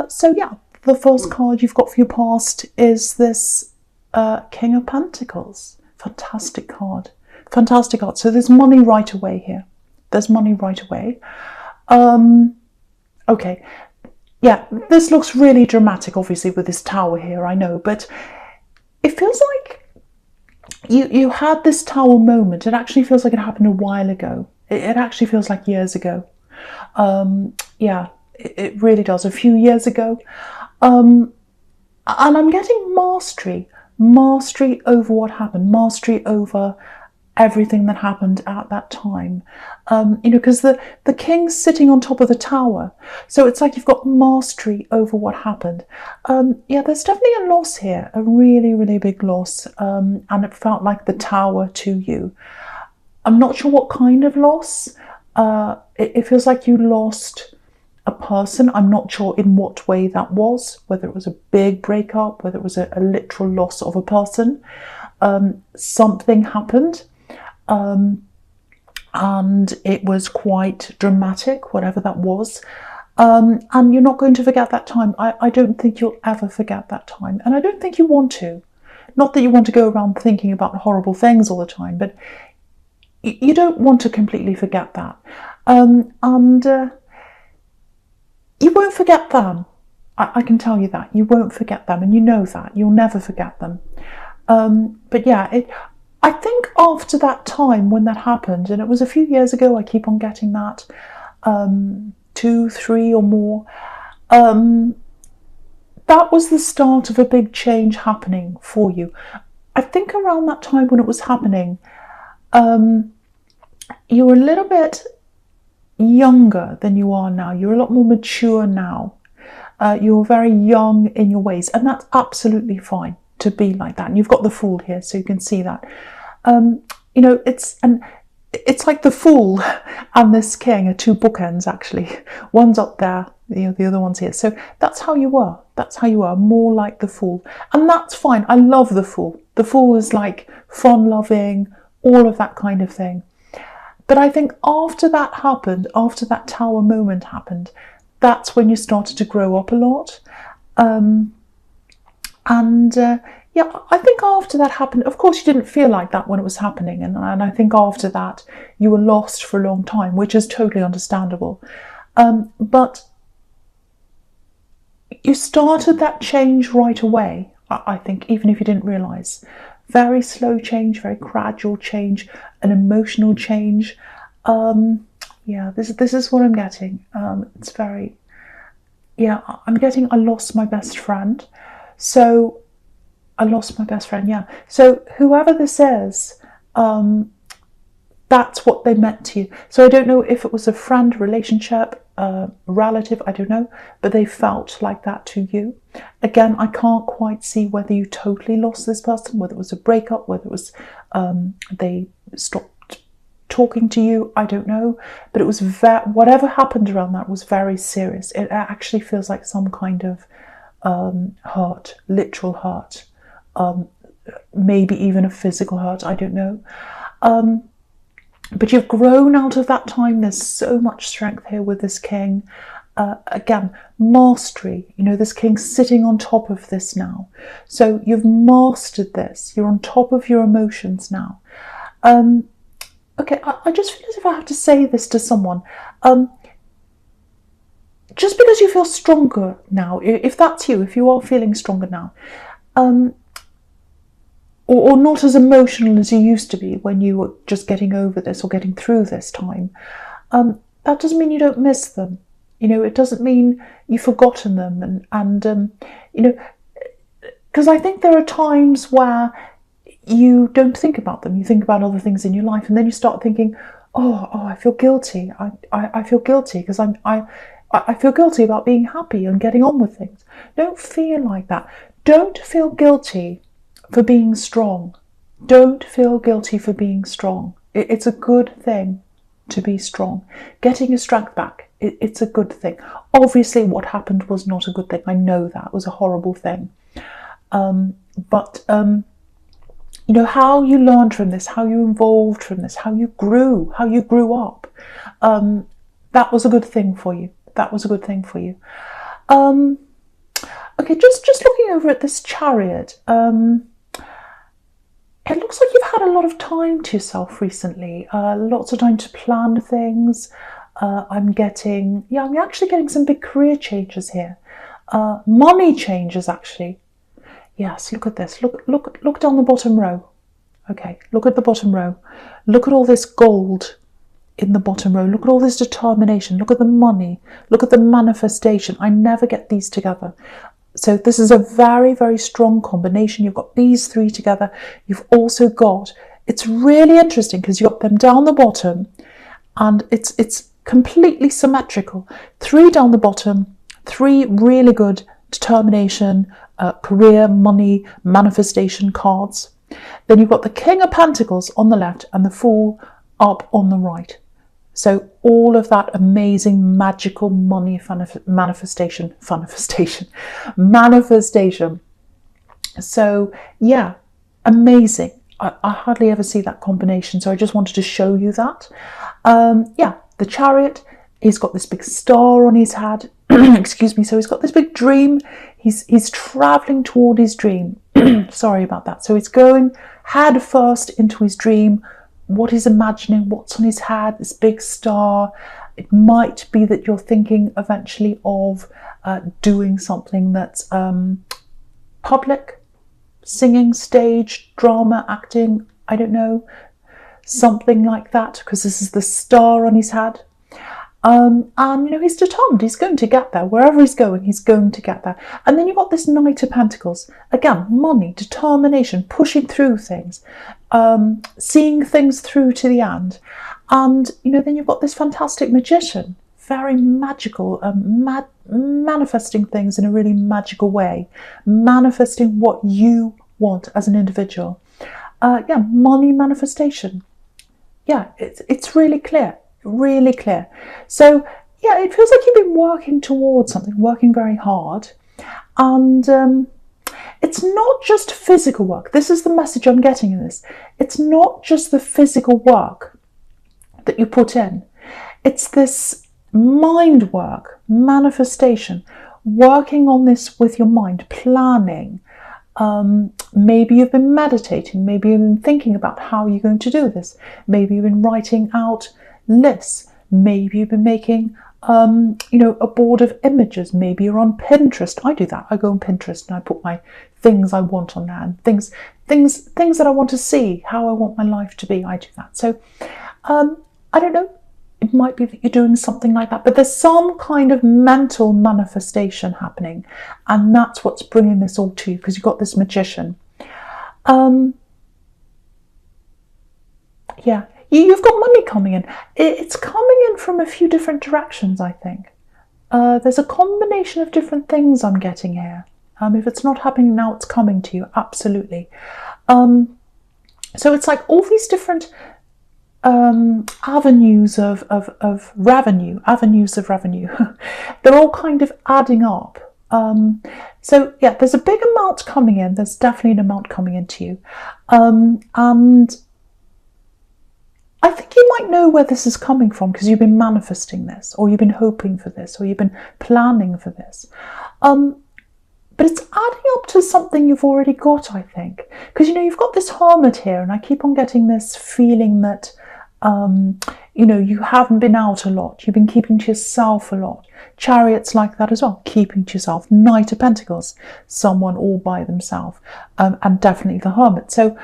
So yeah, the first card you've got for your past is this King of Pentacles. Fantastic card. Fantastic card. So there's money right away here. There's money right away. Okay. Yeah, this looks really dramatic, obviously, with this tower here, I know, but it feels like you had this tower moment. It actually feels like it happened a while ago. It actually feels like years ago. Yeah, it really does. A few years ago. And I'm getting mastery over what happened, mastery over everything that happened at that time. You know, because the king's sitting on top of the tower, so it's like you've got mastery over what happened. Yeah, there's definitely a loss here, a really, really big loss, and it felt like the tower to you. I'm not sure what kind of loss. It feels like you lost a person. I'm not sure in what way that was, whether it was a big breakup, whether it was a literal loss of a person. Something happened, and it was quite dramatic, whatever that was. And you're not going to forget that time. I don't think you'll ever forget that time, and I don't think you want to. Not that you want to go around thinking about horrible things all the time, but you don't want to completely forget that. And you won't forget them. I can tell you that. You won't forget them, and you know that. You'll never forget them. But yeah, I think after that time when that happened, and it was a few years ago, I keep on getting that, 2, 3 or more, that was the start of a big change happening for you. I think around that time when it was happening, you were a little bit younger than you are now. You're a lot more mature now. You're very young in your ways, and that's absolutely fine to be like that. And you've got the Fool here, so you can see that. You know, it's like the Fool and this King are two bookends, actually. One's up there, you know, the other one's here. So that's how you were. That's how you were, more like the Fool. And that's fine. I love the Fool. The Fool is like fun-loving, all of that kind of thing. But I think after that happened, after that tower moment happened, that's when you started to grow up a lot. Yeah, I think after that happened, of course you didn't feel like that when it was happening, and I think after that you were lost for a long time, which is totally understandable. But you started that change right away, I think, even if you didn't realise. Very slow change, very gradual change, an emotional change. Yeah, this is what I'm getting. It's very, yeah, I'm getting I lost my best friend. So I lost my best friend, yeah. So whoever this is, that's what they meant to you. So I don't know if it was a friend, relationship, relative, I don't know, but they felt like that to you. Again, I can't quite see whether you totally lost this person, whether it was a breakup, whether it was they stopped talking to you, I don't know. But it was whatever happened around that was very serious. It actually feels like some kind of hurt, literal hurt. Maybe even a physical hurt, I don't know. But you've grown out of that time. There's so much strength here with this King. Again, mastery. You know, this King's sitting on top of this now. So you've mastered this. You're on top of your emotions now. Okay, I just feel as if I have to say this to someone. Just because you feel stronger now, if that's you, if you are feeling stronger now, or not as emotional as you used to be when you were just getting over this or getting through this time, that doesn't mean you don't miss them. You know, it doesn't mean you've forgotten them. And you know, because I think there are times where you don't think about them. You think about other things in your life, and then you start thinking, oh, I feel guilty. I feel guilty because I feel guilty about being happy and getting on with things. Don't feel like that. Don't feel guilty for being strong. Don't feel guilty for being strong. It's a good thing to be strong. Getting your strength back, it's a good thing. Obviously, what happened was not a good thing. I know that. It was a horrible thing. But you know, how you learned from this, how you evolved from this, how you grew up, that was a good thing for you. That was a good thing for you. Okay, just looking over at this Chariot, it looks like you've had a lot of time to yourself recently, lots of time to plan things. I'm actually getting some big career changes here. Money changes, actually. Yes, look at this. Look down the bottom row. Okay, look at the bottom row. Look at all this gold in the bottom row. Look at all this determination. Look at the money. Look at the manifestation. I never get these together. So this is a very, very strong combination. You've got these three together. You've also got, it's really interesting because you've got them down the bottom and it's completely symmetrical. 3 down the bottom, 3 really good determination, career, money, manifestation cards. Then you've got the King of Pentacles on the left and the Fool up on the right. So all of that amazing magical money manifestation. So yeah, amazing. I hardly ever see that combination. So I just wanted to show you that. Yeah, the Chariot, he's got this big star on his head. Excuse me. So he's got this big dream. He's traveling toward his dream. Sorry about that. So he's going head first into his dream. What he's imagining, what's on his head, this big star. It might be that you're thinking eventually of doing something that's public, singing, stage, drama, acting, I don't know, something like that, because this is the star on his head. And he's determined, he's going to get there. Wherever he's going to get there. And then you've got this Knight of Pentacles. Again, money, determination, pushing through things, seeing things through to the end. And, then you've got this fantastic Magician, very magical, manifesting things in a really magical way, manifesting what you want as an individual. Money manifestation. Yeah, it's really clear. Really clear. So yeah, it feels like you've been working towards something, working very hard, and it's not just physical work. This is the message I'm getting in this. It's not just the physical work that you put in. It's this mind work, manifestation, working on this with your mind, planning. Maybe you've been meditating. Maybe you've been thinking about how you're going to do this. Maybe you've been writing out lists. Maybe you've been making a board of images. Maybe you're on Pinterest. I do that. I go on Pinterest and I put my things I want on there, and things that I want to see, how I want my life to be. I do that. So I don't know, it might be that you're doing something like that, but there's some kind of mental manifestation happening, and that's what's bringing this all to you, because you've got this Magician. Yeah, you've got money coming in. It's coming in from a few different directions, I think. There's a combination of different things I'm getting here. If it's not happening now, it's coming to you, absolutely. So it's like all these different avenues of revenue. They're all kind of adding up. So yeah, there's a big amount coming in. There's definitely an amount coming into you. And I think you might know where this is coming from, because you've been manifesting this, or you've been hoping for this, or you've been planning for this. But it's adding up to something you've already got, I think. Because, you've got this Hermit here, and I keep on getting this feeling that, you haven't been out a lot. You've been keeping to yourself a lot. Chariot's like that as well, keeping to yourself. Knight of Pentacles, someone all by themselves, and definitely the Hermit. So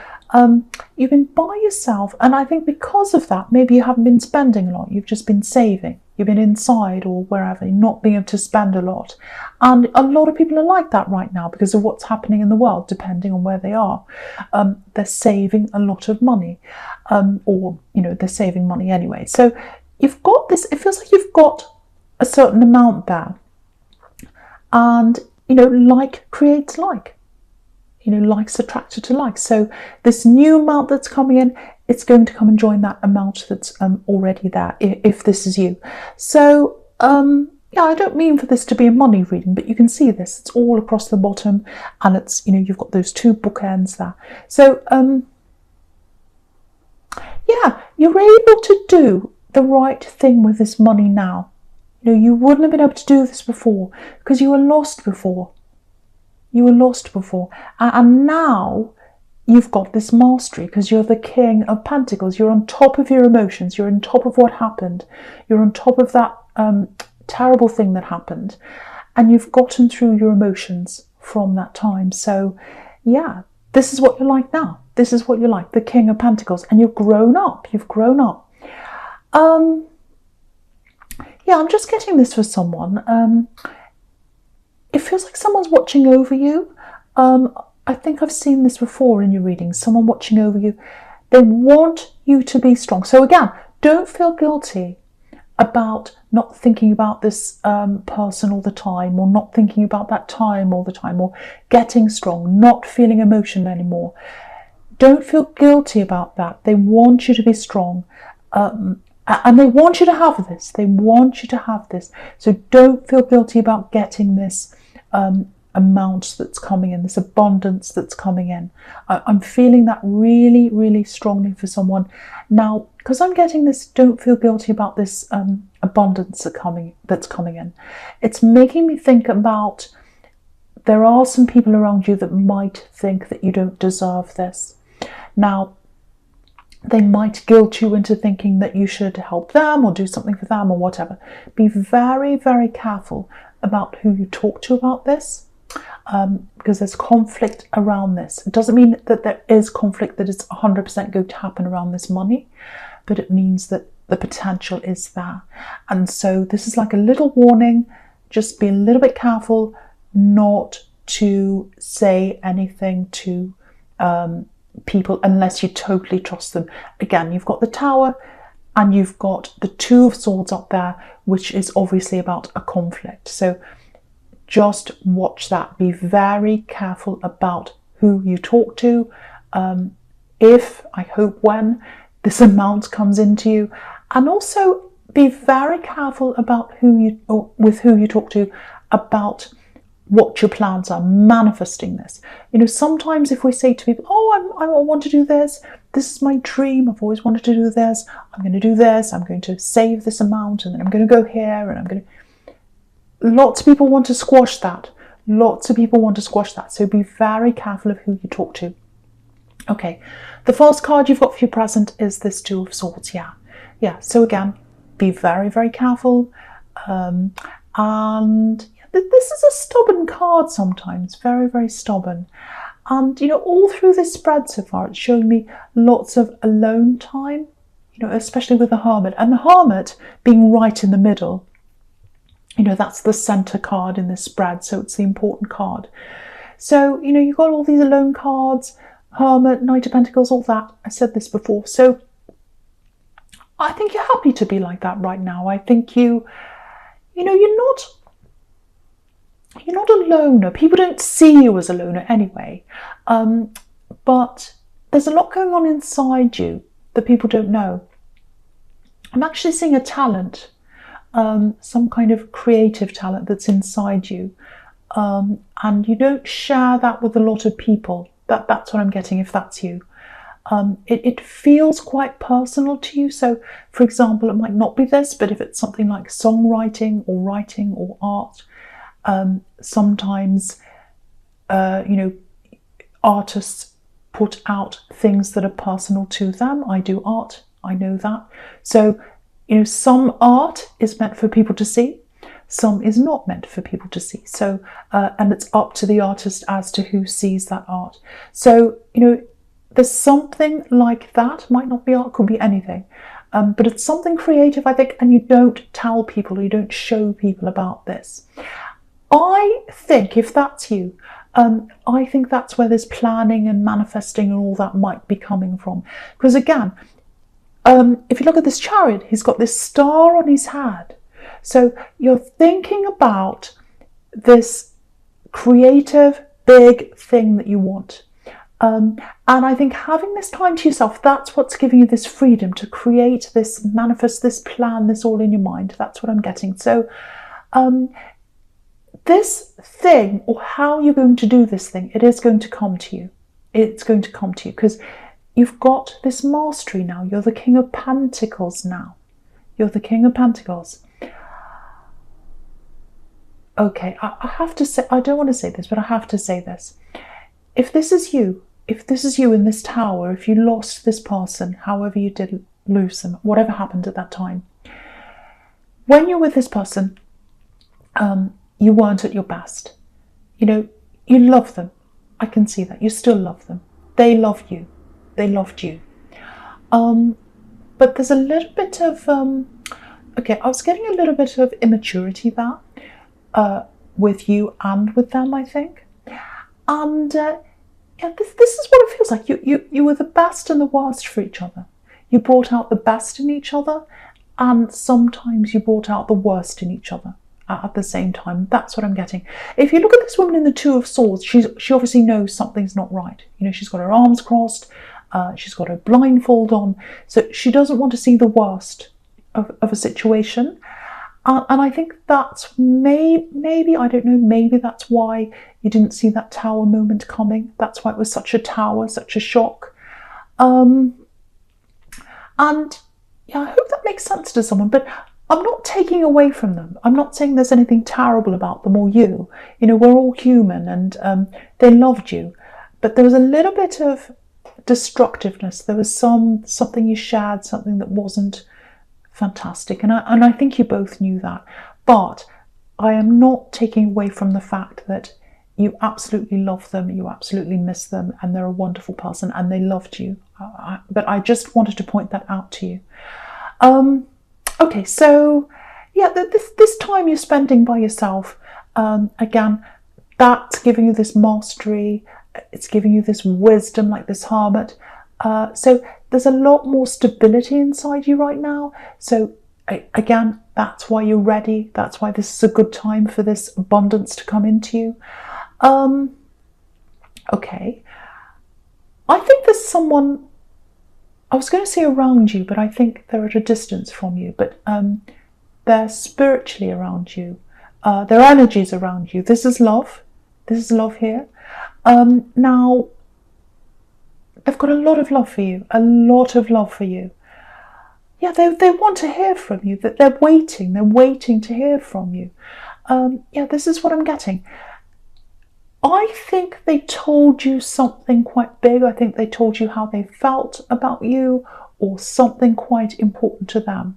you've been by yourself, and I think because of that, maybe you haven't been spending a lot. You've just been saving. You've been inside or wherever, not being able to spend a lot. And a lot of people are like that right now because of what's happening in the world, depending on where they are. They're saving a lot of money, or they're saving money anyway. So you've got this, it feels like you've got a certain amount there, and like creates like. Likes attracted to like. So this new amount that's coming in, it's going to come and join that amount that's already there, if this is you. So yeah, I don't mean for this to be a money reading, but you can see this. It's all across the bottom, and it's you've got those two bookends there. So yeah, you're able to do the right thing with this money now. You wouldn't have been able to do this before because you were lost before. You were lost before. And now you've got this mastery because you're the King of Pentacles. You're on top of your emotions. You're on top of what happened. You're on top of that terrible thing that happened. And you've gotten through your emotions from that time. So, yeah, this is what you're like now. This is what you're like, the King of Pentacles. And you've grown up. You've grown up. Yeah, I'm just getting this for someone. It feels like someone's watching over you. I think I've seen this before in your readings. Someone watching over you. They want you to be strong. So again, don't feel guilty about not thinking about this person all the time, or not thinking about that time all the time, or getting strong, not feeling emotion anymore. Don't feel guilty about that. They want you to be strong. And they want you to have this. They want you to have this. So don't feel guilty about getting this amount that's coming in, this abundance that's coming in. I'm feeling that really, really strongly for someone. Now, because I'm getting this, don't feel guilty about this abundance that's coming in. It's making me think about, there are some people around you that might think that you don't deserve this. Now, they might guilt you into thinking that you should help them or do something for them or whatever. Be very, very careful about who you talk to about this, because there's conflict around this. It doesn't mean that there is conflict that is 100% going to happen around this money, but it means that the potential is there. And so this is like a little warning. Just be a little bit careful not to say anything to people unless you totally trust them. Again, you've got the Tower and you've got the Two of Swords up there, which is obviously about a conflict. So just watch that. Be very careful about who you talk to. I hope when this amount comes into you, and also be very careful about with who you talk to about what your plans are, manifesting this. You know, sometimes if we say to people, oh, I want to do this, this is my dream, I've always wanted to do this, I'm going to do this, I'm going to save this amount, and then I'm going to go here, and I'm going to... Lots of people want to squash that. Lots of people want to squash that. So be very careful of who you talk to. Okay, the first card you've got for your present is this Two of Swords. Yeah. So again, be very, very careful. And this is a stubborn card sometimes, very, very stubborn. And, you know, all through this spread so far, it's showing me lots of alone time, you know, especially with the Hermit. And the Hermit being right in the middle, you know, that's the center card in this spread, so it's the important card. So, you know, you've got all these alone cards, Hermit, Knight of Pentacles, all that. I said this before. So I think you're happy to be like that right now. I think you know, you're not a loner. People don't see you as a loner anyway. But there's a lot going on inside you that people don't know. I'm actually seeing a talent, some kind of creative talent that's inside you. And you don't share that with a lot of people. That's what I'm getting, if that's you. It feels quite personal to you. So, for example, it might not be this, but if it's something like songwriting or writing or art, sometimes, you know, artists put out things that are personal to them. I do art, I know that. So, you know, some art is meant for people to see, some is not meant for people to see. So, and it's up to the artist as to who sees that art. So, you know, there's something like that. Might not be art, could be anything. But it's something creative, I think, and you don't tell people, or you don't show people about this. I think if that's you, I think that's where this planning and manifesting and all that might be coming from. Because again, if you look at this Chariot, he's got this star on his head. So you're thinking about this creative, big thing that you want. And I think having this time to yourself, that's what's giving you this freedom to create this, manifest this, plan this all in your mind. That's what I'm getting. So this thing, or how you're going to do this thing, it is going to come to you. It's going to come to you because you've got this mastery now. You're the King of Pentacles now. You're the King of Pentacles. Okay, I have to say, I don't want to say this, but I have to say this. If this is you in this tower, if you lost this person, however you did lose them, whatever happened at that time, when you're with this person, you weren't at your best. You know, you love them. I can see that. You still love them. They love you. They loved you. But there's a little bit of, okay, I was getting a little bit of immaturity there with you and with them, I think. And yeah, this is what it feels like. You were the best and the worst for each other. You brought out the best in each other, and sometimes you brought out the worst in each other at the same time. That's what I'm getting. If you look at this woman in the Two of Swords, she obviously knows something's not right. You know, she's got her arms crossed, she's got her blindfold on, so she doesn't want to see the worst of a situation. And I think that's maybe, I don't know, maybe that's why you didn't see that tower moment coming. That's why it was such a tower, such a shock. And yeah, I hope that makes sense to someone, but I'm not taking away from them. I'm not saying there's anything terrible about them or you. You know, we're all human, and they loved you. But there was a little bit of destructiveness. There was something you shared, something that wasn't fantastic. And I think you both knew that. But I am not taking away from the fact that you absolutely love them, you absolutely miss them, and they're a wonderful person, and they loved you. But I just wanted to point that out to you. Okay, so yeah, this time you're spending by yourself, again, that's giving you this mastery, it's giving you this wisdom, like this hermit. So there's a lot more stability inside you right now. So again, that's why you're ready. That's why this is a good time for this abundance to come into you. Okay, I think there's someone, I was going to say around you, but I think they're at a distance from you, but they're spiritually around you. Their energy's around you. This is love. This is love here. Now, they've got a lot of love for you, a lot of love for you. Yeah, they want to hear from you, that they're waiting to hear from you. Yeah, this is what I'm getting. I think they told you something quite big. I think they told you how they felt about you, or something quite important to them.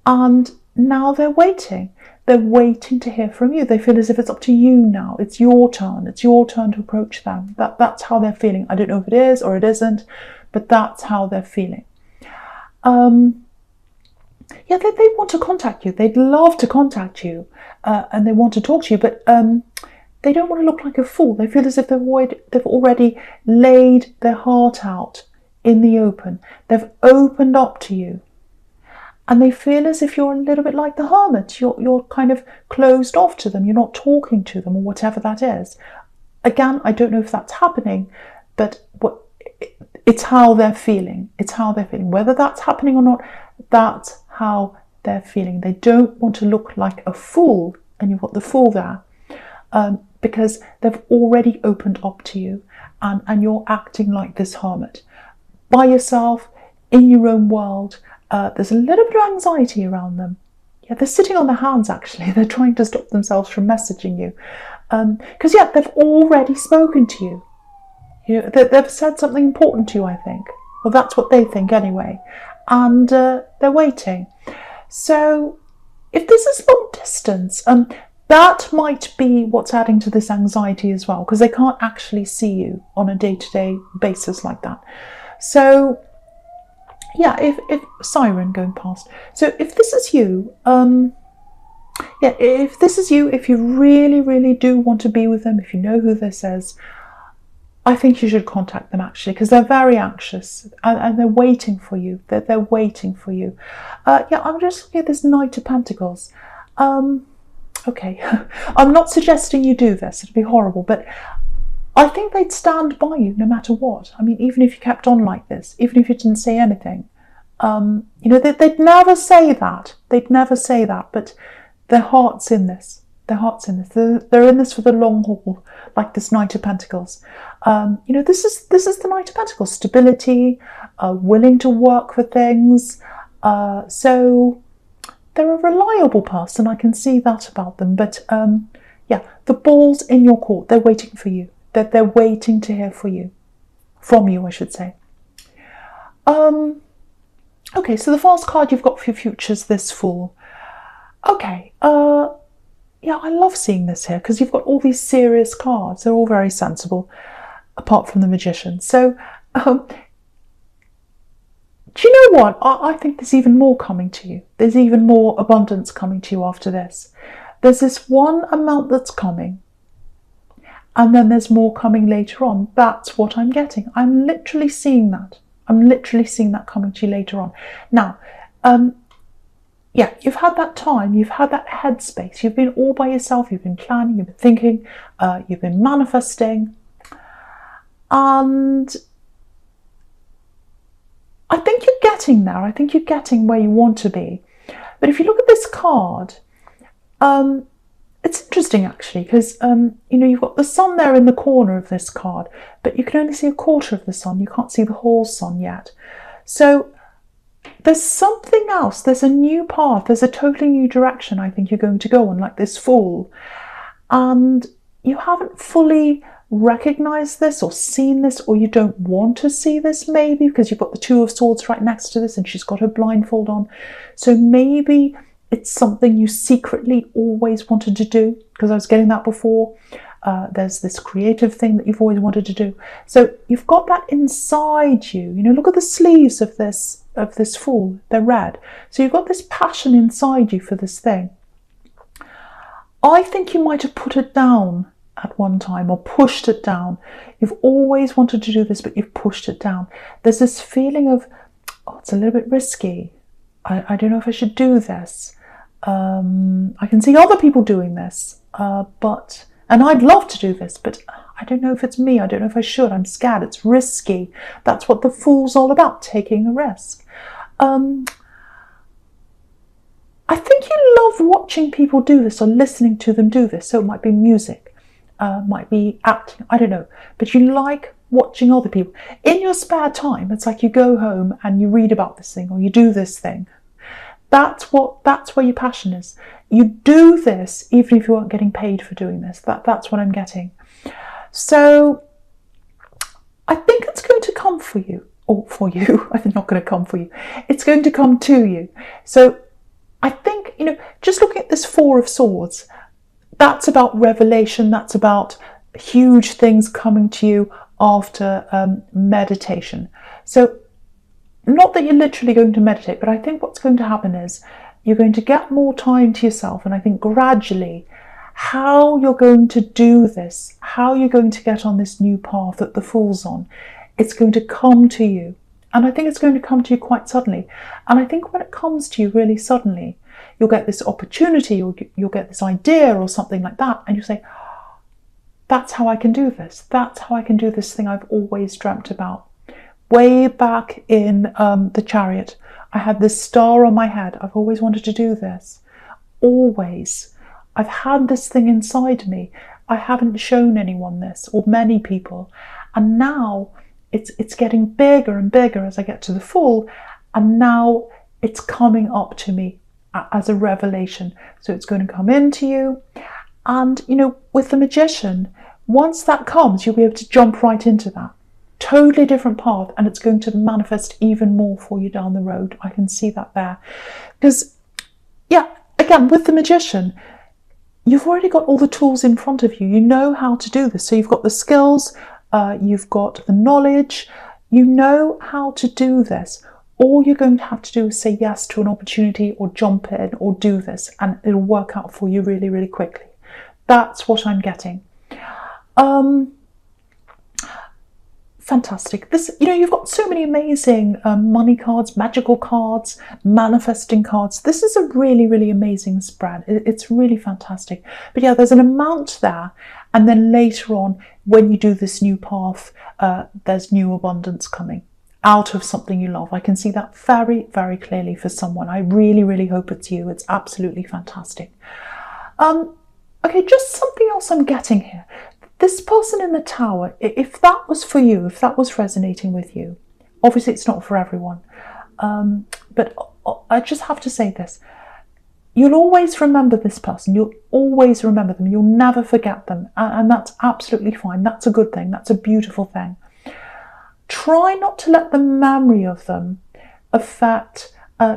And now they're waiting. They're waiting to hear from you. They feel as if it's up to you now. It's your turn. It's your turn to approach them. That's how they're feeling. I don't know if it is or it isn't, but that's how they're feeling. Yeah, they want to contact you. They'd love to contact you, and they want to talk to you, but they don't want to look like a fool. They feel as if they've already laid their heart out in the open. They've opened up to you. And they feel as if you're a little bit like the hermit. You're kind of closed off to them. You're not talking to them, or whatever that is. Again, I don't know if that's happening, but it's how they're feeling. It's how they're feeling. Whether that's happening or not, that's how they're feeling. They don't want to look like a fool, and you've got the fool there. Because they've already opened up to you, and you're acting like this hermit by yourself in your own world. There's a little bit of anxiety around them. Yeah, they're sitting on their hands, actually. They're trying to stop themselves from messaging you, because yeah, they've already spoken to you. You know, they've said something important to you, I think. Well, that's what they think anyway, and they're waiting. So if this is long distance, that might be what's adding to this anxiety as well, because they can't actually see you on a day-to-day basis like that. So yeah, if siren going past. So if this is you, yeah, if this is you, if you really, really do want to be with them, if you know who this is, I think you should contact them, actually, because they're very anxious, and they're waiting for you. They're waiting for you. Yeah, I'm just looking at this Knight of Pentacles. Okay, I'm not suggesting you do this, it'd be horrible, but I think they'd stand by you no matter what. I mean, even if you kept on like this, even if you didn't say anything, you know, they'd never say that. They'd never say that, but their heart's in this. Their heart's in this. They're in this for the long haul, like this Knight of Pentacles. You know, this is the Knight of Pentacles. Stability, willing to work for things. So they're a reliable person. I can see that about them. But yeah, the ball's in your court. They're waiting for you. They're waiting to hear from you, I should say. Okay, so the first card you've got for your future is this Fool. Okay, yeah, I love seeing this here because you've got all these serious cards. They're all very sensible, apart from the Magician. So, do you know what? I think there's even more coming to you. There's even more abundance coming to you after this. There's this one amount that's coming, and then there's more coming later on. That's what I'm getting. I'm literally seeing that. I'm literally seeing that coming to you later on. Now, yeah, you've had that time, you've had that headspace, you've been all by yourself, you've been planning, you've been thinking, you've been manifesting, and I think you're getting there. I think you're getting where you want to be. But if you look at this card, it's interesting actually, because you know, you've got the sun there in the corner of this card, but you can only see a quarter of the sun. You can't see the whole sun yet. So there's something else. There's a new path. There's a totally new direction I think you're going to go on, like this Fool. And you haven't fully recognized this or seen this, or you don't want to see this maybe because you've got the Two of Swords right next to this and she's got her blindfold on. So maybe it's something you secretly always wanted to do, because I was getting that before. There's this creative thing that you've always wanted to do. So you've got that inside you. You know, look at the sleeves of this Fool. They're red. So you've got this passion inside you for this thing. I think you might have put it down at one time or pushed it down. You've always wanted to do this, but you've pushed it down. There's this feeling of, oh, it's a little bit risky. I don't know if I should do this. I can see other people doing this, and I'd love to do this, but I don't know if it's me. I don't know if I should. I'm scared. It's risky. That's what the Fool's all about, taking a risk. I think you love watching people do this or listening to them do this. So it might be music, might be acting, I don't know. But you like watching other people. In your spare time, it's like you go home and you read about this thing or you do this thing. That's where your passion is. You do this even if you aren't getting paid for doing this. That's what I'm getting. So I think it's going to come for you, or for you. I'm not going to come for you. It's going to come to you. So I think, you know, just looking at this Four of Swords, that's about revelation. That's about huge things coming to you after meditation. So not that you're literally going to meditate, but I think what's going to happen is you're going to get more time to yourself. And I think gradually how you're going to do this, how you're going to get on this new path that the Fool's on, it's going to come to you. And I think it's going to come to you quite suddenly. And I think when it comes to you really suddenly, you'll get this opportunity, or you'll get this idea or something like that. And you say, oh, that's how I can do this. That's how I can do this thing I've always dreamt about. Way back in the Chariot, I had this star on my head. I've always wanted to do this. Always. I've had this thing inside me. I haven't shown anyone this, or many people. And now it's getting bigger and bigger as I get to the Fool. And now it's coming up to me as a revelation. So it's going to come into you. And, you know, with the Magician, once that comes, you'll be able to jump right into that. Totally different path, and it's going to manifest even more for you down the road. I can see that there. Because, yeah, again, with the Magician, you've already got all the tools in front of you. You know how to do this. So you've got the skills, you've got the knowledge, you know how to do this. All you're going to have to do is say yes to an opportunity or jump in or do this, and it'll work out for you really, really quickly. That's what I'm getting. Fantastic. This, you know, you've got so many amazing money cards, magical cards, manifesting cards. This is a really, really amazing spread. It's really fantastic. But yeah, there's an amount there. And then later on, when you do this new path, there's new abundance coming out of something you love. I can see that very, very clearly for someone. I really, really hope it's you. It's absolutely fantastic. Okay, just something else I'm getting here. This person in the Tower, if that was for you, if that was resonating with you, obviously it's not for everyone, but I just have to say this. you'll always remember this person. You'll always remember them. You'll never forget them. And that's absolutely fine. That's a good thing. That's a beautiful thing. Try not to let the memory of them affect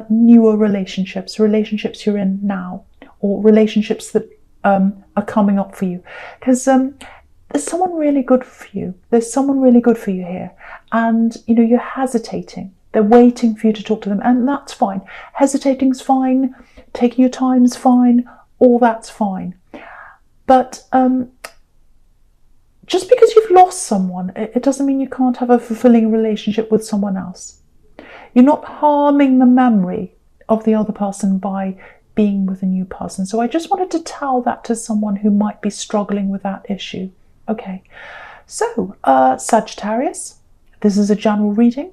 newer relationships you're in now, or relationships that are coming up for you. Because there's someone really good for you. There's someone really good for you here. And, you know, you're hesitating. They're waiting for you to talk to them. And that's fine. Hesitating's fine. Taking your time's fine. All that's fine. But just because you've lost someone, it doesn't mean you can't have a fulfilling relationship with someone else. You're not harming the memory of the other person by being with a new person. So I just wanted to tell that to someone who might be struggling with that issue. Okay, so Sagittarius, this is a general reading.